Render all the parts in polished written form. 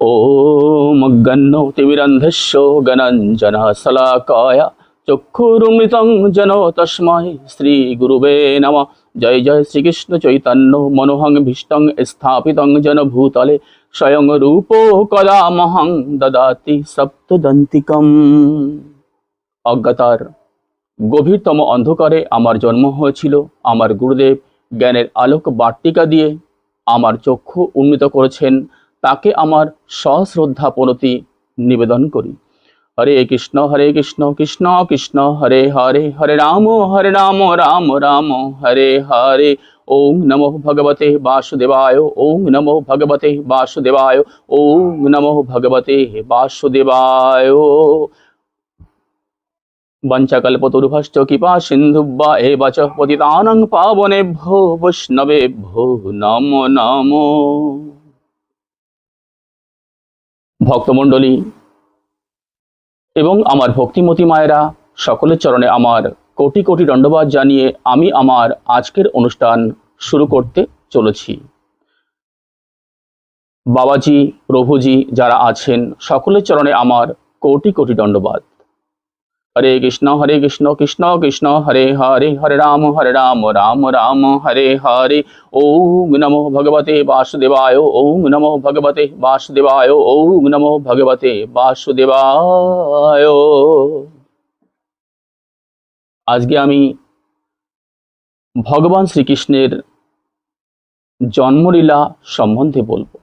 ओम गन्नोतिमिरन्धस्य गणञ्जनः शलाकाय चक्षुरुन्मिलितं येन तस्मै श्रीगुरुवे नमः। जय जय श्रीकृष्ण चैतन्य मनोहं भीष्टं स्थापितं जेन भूतले स्वयं रूपो कदा मह्यं ददाति सप्तदन्तिकम्। অজ্ঞতার গভীরতম অন্ধকারে আমার জন্ম হয়েছিল। আমার গুরুদেব জ্ঞানের আলোক বাট্টিকা দিয়ে আমার চক্ষু উন্মিত করেছেন, তাকে আমার সশ্রদ্ধা প্রণতি নিবেদন করি। হরে কৃষ্ণ কৃষ্ণ কৃষ্ণ হরে হরে, হরে রাম রাম রাম হরে হরে। ওম নমো ভগবতে বাসুদেবায়, ওম নমো ভগবতে বাসুদেবায়, ওম নমো ভগবতে বাসুদেবায়। वंशकल्पतरुभश्च कृपा सिन्धुभ्य एव च पतितानां पावनेभ्यो वैष्णवेभ्यो नमो नमो। ভক্তমণ্ডলী এবং আমার ভক্তিমতী মায়েরা, সকলের চরণে আমার কোটি কোটি দণ্ডবাদ জানিয়ে আমি আমার আজকের অনুষ্ঠান শুরু করতে চলেছি। বাবাজি, প্রভুজি যারা আছেন সকলের চরণে আমার কোটি কোটি দণ্ডবাদ। हरे कृष्ण कृष्ण कृष्ण हरे हरे, हरे राम राम राम हरे हरे। ओम नमो भगवते वासुदेवाय, ओम नमो भगवते वासुदेवाय, ओम नमो भगवते वासुदेवाय। আজকে আমি ভগবান শ্রীকৃষ্ণের জন্মলীলা সম্বন্ধে বলবো।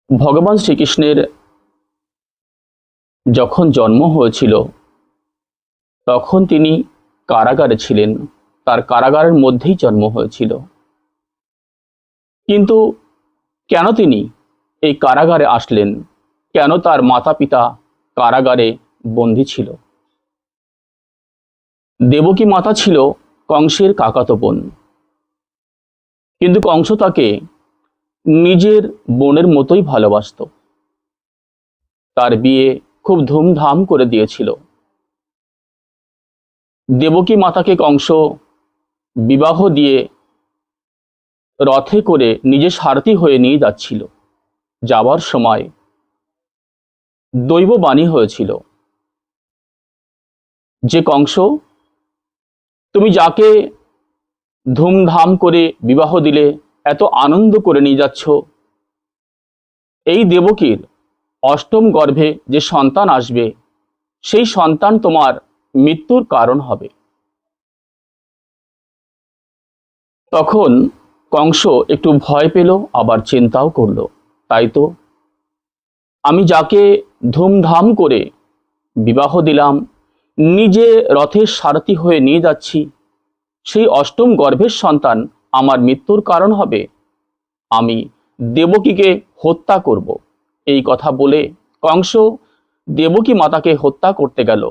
ভগবান শ্রীকৃষ্ণের যখন জন্ম হয়েছিল তখন তিনি কারাগারে ছিলেন, তার কারাগারের মধ্যেই জন্ম হয়েছিল। কিন্তু কেন তিনি এই কারাগারে আসলেন, কেন তার মাতা পিতা কারাগারে বন্দী ছিল? দেবকী মাতা ছিল কংসের কাকাতো বোন, কিন্তু কংস তাকে নিজের বোনের মতোই ভালোবাসত। তার বিয়ে খুব ধুমধাম করে দিয়েছিল। দেবকী মাতাকে কংস বিবাহ দিয়ে রথে করে নিজে সারথি হয়ে নিয়ে যাচ্ছিল। যাবার সময় দৈববাণী হয়েছিল যে কংস, তুমি যাকে ধুমধাম করে বিবাহ দিলে, এত আনন্দ করে নিয়ে যাচ্ছ, এই দেবকীর অষ্টম গর্ভে যে সন্তান আসবে সেই সন্তান তোমার মৃত্যুর কারণ হবে। তখন কংস একটু ভয় পেল, আবার চিন্তাও করলো, তাই তো আমি যাকে ধুমধাম করে বিবাহ দিলাম, নিজে রথের সারথি হয়ে নিয়ে যাচ্ছি, সেই অষ্টম গর্ভের সন্তান আমার মৃত্যুর কারণ হবে। আমি দেবকীকে হত্যা করব। এই কথা বলে কংস দেবকী মাতাকে হত্যা করতে গেল।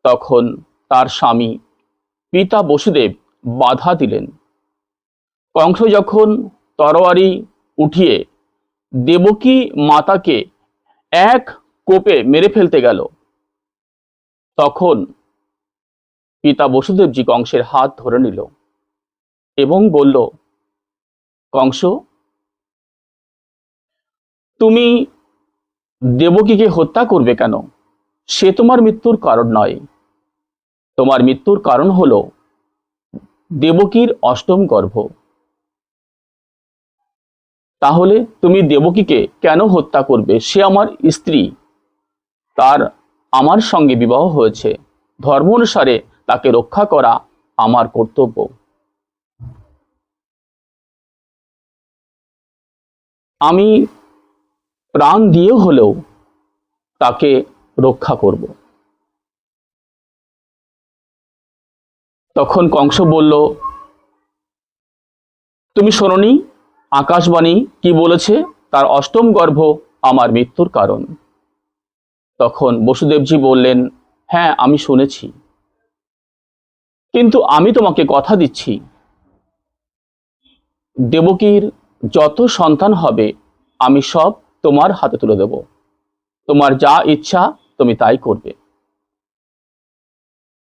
তখন তার স্বামী পিতা বসুদেব বাধা দিলেন। কংস যখন তরবারি উঠিয়ে দেবকী মাতাকে এক কোপে মেরে ফেলতে গেল, তখন পিতা বসুদেবজি কংসের হাত ধরে নিল এবং বলল, কংস, তুমি দেবকীকে হত্যা করবে কেন? সে তোমার মৃত্যুর কারণ নয়। তোমার মৃত্যুর কারণ হলো দেবকীর অষ্টম গর্ভ। তাহলে তুমি দেবকীকে কেন হত্যা করবে? সে আমার স্ত্রী, তার আমার সঙ্গে বিবাহ হয়েছে, ধর্ম অনুসারে তাকে রক্ষা করা আমার কর্তব্য। আমি প্রাণ দিয়ে হলেও তাকে রক্ষা করব। তখন কংস বলল, তুমি শোনোনি আকাশবাণী কি বলেছে? তার অষ্টম গর্ভ আমার মৃত্যুর কারণ। তখন বসুদেবজি বললেন, হ্যাঁ আমি শুনেছি, কিন্তু আমি তোমাকে কথা দিচ্ছি, দেবকীর যত সন্তান হবে আমি সব তোমার হাতে তুলে দেব। তোমার যা ইচ্ছা তুমি তাই করবে।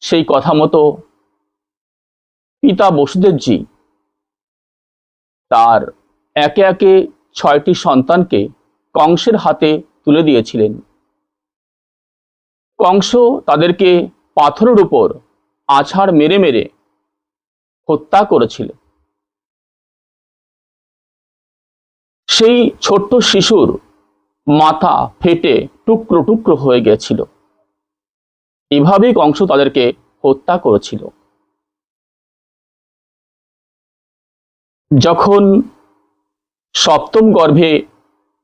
সেই কথা মতো পিতা বসুদেবজি তার একে একে 6টি সন্তানকে কংসের হাতে তুলে দিয়েছিলেন। কংস তাদেরকে পাথরের উপর আছাড় মেরে মেরে হত্যা করেছিল। সেই ছোট্ট শিশুর মাথা ফেটে টুকরো টুকরো হয়ে গেছিল। এভাবেই কংস তাদেরকে হত্যা করেছিল। যখন সপ্তম গর্ভে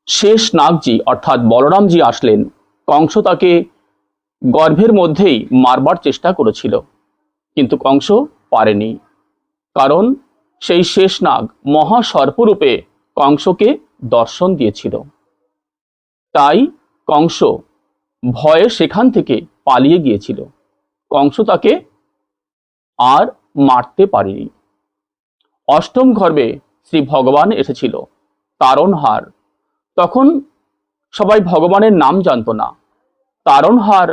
শেষ নাগজি অর্থাৎ বলরামজি আসলেন, কংস তাকে গর্ভের মধ্যেই মারবার চেষ্টা করেছিল, কিন্তু কংস পারেনি। কারণ সেই শেষ নাগ মহাসর্পরূপে কংসকে দর্শন দিয়েছিল। তাই কংস ভয়ে সেখান থেকে পালিয়ে গিয়েছিল। কংস তাকে আর মারতে পারেনি। অষ্টম গর্ভে শ্রী ভগবান এসেছিল, তারণহার। তখন সবাই ভগবানের নাম জানত না, তারণহার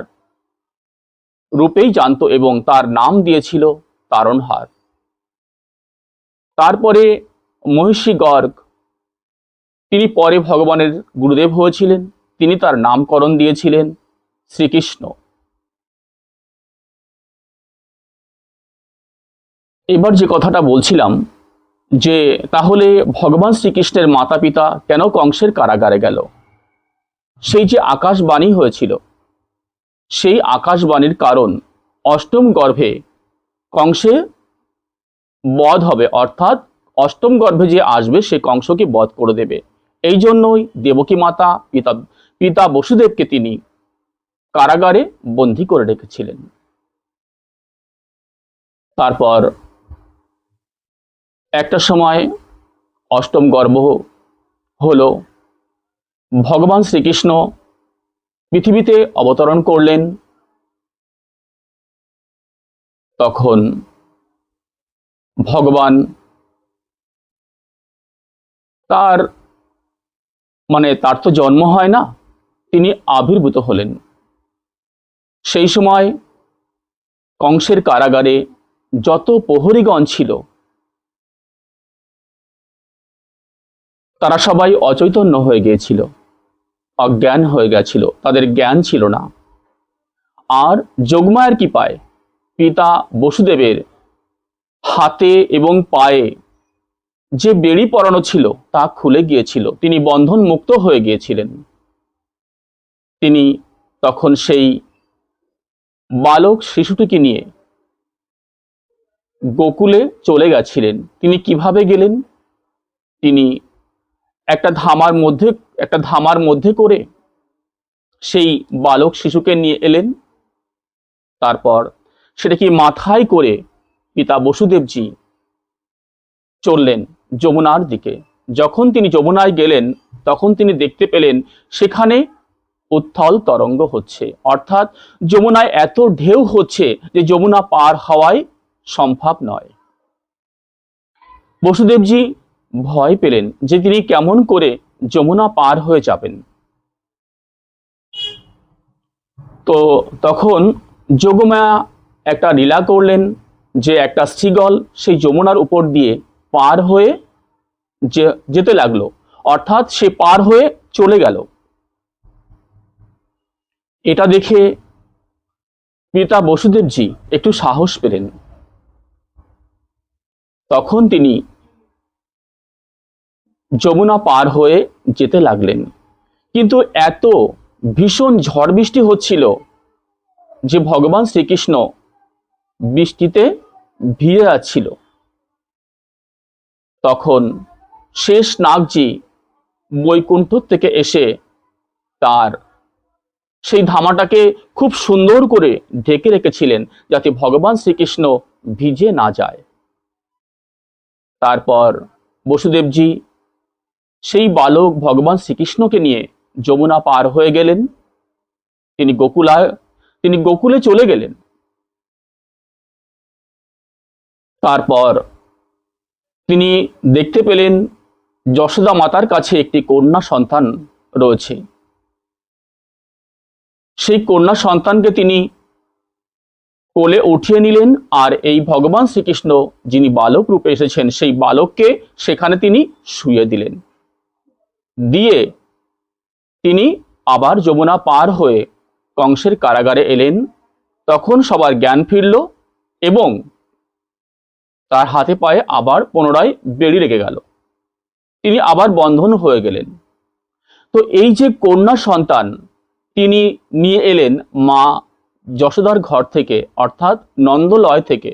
রূপেই জানত এবং তার নাম দিয়েছিল তারণহার। তারপরে মহিষী গর্গ, তিনি পরে ভগবানের গুরুদেব হয়েছিলেন, তিনি তার নামকরণ দিয়েছিলেন শ্রীকৃষ্ণ। এবার যে কথাটা বলছিলাম, যে তাহলে ভগবান শ্রীকৃষ্ণের মাতা পিতা কেন কংসের কারাগারে গেল? সেই যে আকাশবাণী হয়েছিল, সেই আকাশবাণীর কারণ অষ্টম গর্ভে কংসে বধ হবে, অর্থাৎ অষ্টম গর্ভে যে আসবে সে কংসকে বধ করে দেবে। এই জন্যই দেবকী মাতা পিতা বসুদেবকে তিনি কারাগারে বন্দী করে রেখেছিলেন। তারপর একটা সময় অষ্টম গর্ভ হলো, ভগবান শ্রীকৃষ্ণ পৃথিবীতে অবতরণ করলেন। তখন ভগবান তার তো জন্ম হয় না, তিনি আবির্ভূত হলেন। সেই সময় কংসের কারাগারে যত প্রহরীগণ ছিল তারা সবাই অচৈতন্য হয়ে গিয়েছিল, অজ্ঞান হয়ে গেছিল, তাদের জ্ঞান ছিল না। আর যোগমায়ার কৃপায় পিতা বসুদেবের হাতে এবং পায়ে যে বেড়ি পরানো ছিল তা খুলে গিয়েছিল, তিনি বন্ধন মুক্ত হয়ে গিয়েছিলেন। তিনি তখন সেই বালক শিশুটিকে নিয়ে গোকুলে চলে গেছিলেন। তিনি কিভাবে গেলেন? তিনি একটা ধামার মধ্যে করে সেই বালক শিশুকে নিয়ে এলেন। তারপর সেটাকে মাথায় করে পিতা বসুদেবজি চললেন যমুনার দিকে। যখন তিনি যমুনায় গেলেন তখন তিনি দেখতে পেলেন সেখানে উত্থল তরঙ্গ হচ্ছে, অর্থাৎ যমুনায় এত ঢেউ হচ্ছে যে যমুনা পার হওয়াই সম্ভব নয়। বসুদেবজি ভয় পেলেন যে তিনি কেমন করে যমুনা পার হয়ে যাবেন। তো তখন যোগমায়া একটা লীলা করলেন যে একটা শ্রীগল সেই যমুনার উপর দিয়ে পার হয়ে যেতে লাগলো, অর্থাৎ সে পার হয়ে চলে গেল। এটা দেখে পিতা বসুদেবজি একটু সাহস পেলেন। তখন তিনি যমুনা পার হয়ে যেতে লাগলেন, কিন্তু এত ভীষণ ঝড় বৃষ্টি হচ্ছিল যে ভগবান শ্রীকৃষ্ণ বৃষ্টিতে ভিজে যাচ্ছিল। তখন শেষ নাগজি বৈকুণ্ঠ থেকে এসে তার সেই ধামাটাকে খুব সুন্দর করে ঢেকে রেখেছিলেন যাতে ভগবান শ্রীকৃষ্ণ ভিজে না যায়। তারপর বসুদেবজি সেই বালক ভগবান শ্রীকৃষ্ণকে নিয়ে যমুনা পার হয়ে গেলেন। তিনি গোকুলে চলে গেলেন। তারপর তিনি দেখতে পেলেন যশোদা মাতার কাছে একটি কন্যা সন্তান রয়েছে। সেই কন্যা সন্তানকে তিনি কোলে উঠিয়ে নিলেন, আর এই ভগবান শ্রীকৃষ্ণ যিনি বালক রূপে এসেছেন সেই বালককে সেখানে তিনি শুইয়ে দিলেন। দিয়ে তিনি আবার যমুনা পার হয়ে কংসের কারাগারে এলেন। তখন সবার জ্ঞান ফিরল এবং তার হাতে পায়ে আবার পুনরায় বেড়ি লেগে গেল, তিনি আবার বন্ধন হয়ে গেলেন। তো এই যে কন্যা সন্তান তিনি নিয়ে এলেন মা যশোদার ঘর থেকে, অর্থাৎ নন্দলয় থেকে,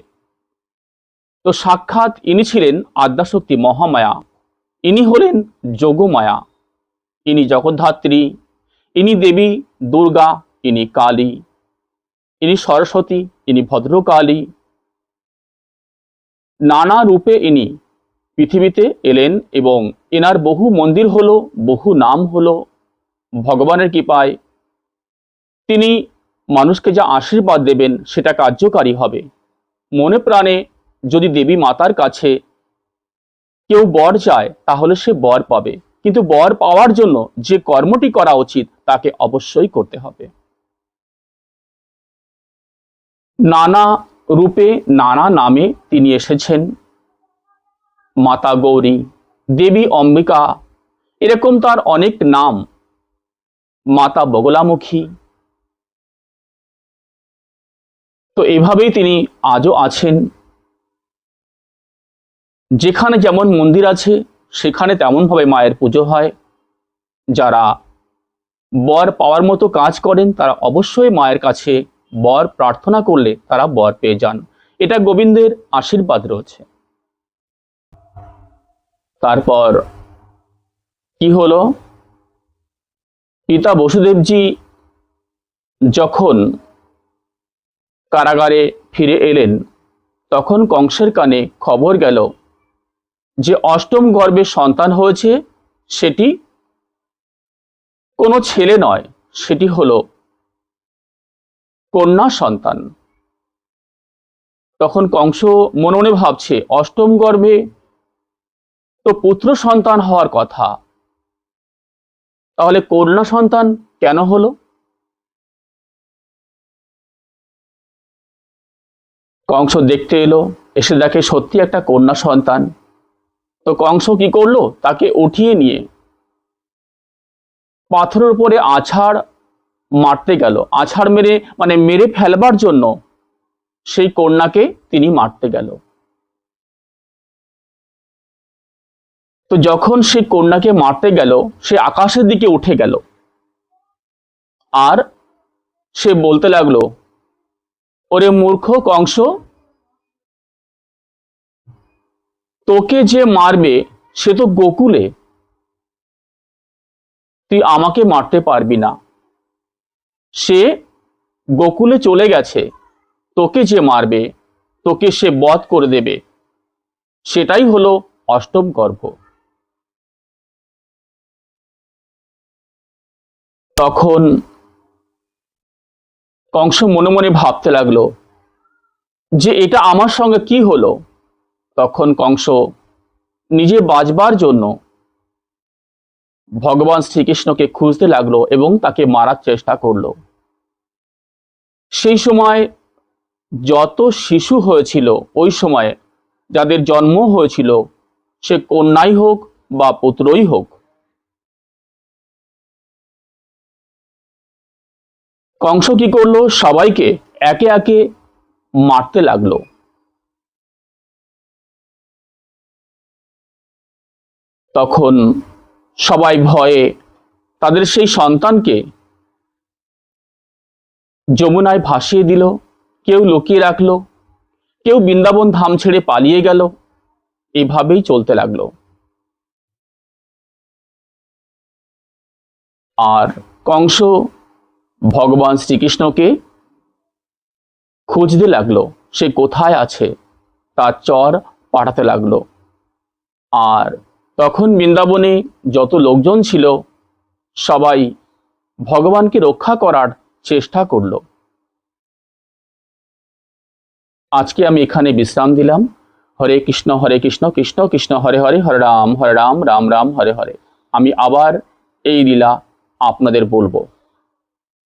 তো সাক্ষাৎ ইনি ছিলেন আদ্যাশক্তি মহামায়া, ইনি হলেন যোগমায়া, ইনি জগদ্ধাত্রী, ইনি দেবী দুর্গা, ইনি কালী, ইনি সরস্বতী, ইনি ভদ্রকালী। নানা রূপে ইনি পৃথিবীতে এলেন এবং এনার বহু মন্দির হলো, বহু নাম হলো। ভগবানের কৃপায় তিনি মানুষকে যা আশীর্বাদ দেবেন সেটা কার্যকারী হবে। মনে প্রাণে যদি দেবী মাতার কাছে কেউ বর চায় তাহলে সে বর পাবে, কিন্তু বর পাওয়ার জন্য যে কর্মটি করা উচিত তাকে অবশ্যই করতে হবে। নানা রূপে নানা নামে তিনি এসেছেন। মাতা গৌরী, দেবী অম্বিকা, এরকম তার অনেক নাম। মাতা বগলামুখী। তো এভাবেই তিনি আজও আছেন। যেখানে যেমন মন্দির আছে সেখানে তেমনভাবে মায়ের পুজো হয়। যারা বর পাওয়ার মতো কাজ করেন তারা অবশ্যই মায়ের কাছে বর প্রার্থনা করলে তারা বর পেয়ে যান, এটা গোবিন্দের আশীর্বাদ রয়েছে। তারপর কি হলো, পিতা বসুদেবজি যখন কারাগারে ফিরে এলেন তখন কংসের কানে খবর গেল যে অষ্টম গর্ভে সন্তান হয়েছে, সেটি কোনো ছেলে নয়, সেটি হলো কন্যা সন্তান। তখন কংস মনে মনে ভাবছে অষ্টম গর্ভে তো পুত্র সন্তান হওয়ার কথা, তাহলে কন্যা সন্তান কেন হলো? কংস দেখতে এলো, এসে দেখে সত্যি একটা কন্যা সন্তান। তো কংস কি করলো, তাকে উঠিয়ে নিয়ে পাথরের উপরে আছাড় মারতে গেল। আছাড় মেরে মানে মেরে ফেলবার জন্য সেই কন্যাকে তিনি মারতে গেল। তো যখন সেই কন্যাকে মারতে গেল সে আকাশের দিকে উঠে গেল আর সে বলতে লাগলো, ওরে মূর্খ কংস, তোকে যে মারবে সে তো গোকুলে, তুই আমাকে মারতে পারবি না। সে গোকুলে চলে গেছে, তোকে যে মারবে তোকে সে বধ করে দেবে, সেটাই হলো অষ্টম গর্ভ। তখন কংস মনে মনে ভাবতে লাগলো যে এটা আমার সঙ্গে কি হলো। তখন কংস নিজে বাঁচবার জন্য ভগবান শ্রীকৃষ্ণকে খুঁজতে লাগলো এবং তাকে মারার চেষ্টা করলো। সেই সময় যত শিশু হয়েছিল ওই সময়ে, যাদের জন্ম হয়েছিল, সে কন্যাই হোক বা পুত্রই হোক, কংস কি করলো, সবাইকে একে একে মারতে লাগলো। তখন সবাই ভয়ে তাদের সেই সন্তানকে যমুনায় ভাসিয়ে দিল, কেউ লুকিয়ে রাখলো, কেউ বৃন্দাবন ধাম ছেড়ে পালিয়ে গেল। এভাবেই চলতে লাগলো। আর কংস ভগবান শ্রীকৃষ্ণকে খুঁজতে লাগলো, সে কোথায় আছে তার চর পাঠাতে লাগলো। আর তখন বৃন্দাবনে যত লোকজন ছিল সবাই ভগবানকে রক্ষা করার চেষ্টা করলো। আজকে আমি এখানে বিশ্রাম দিলাম। হরে কৃষ্ণ কৃষ্ণ কৃষ্ণ হরে হরে, হরে রাম রাম রাম হরে হরে। আমি আবার এই লীলা আপনাদের বলবো।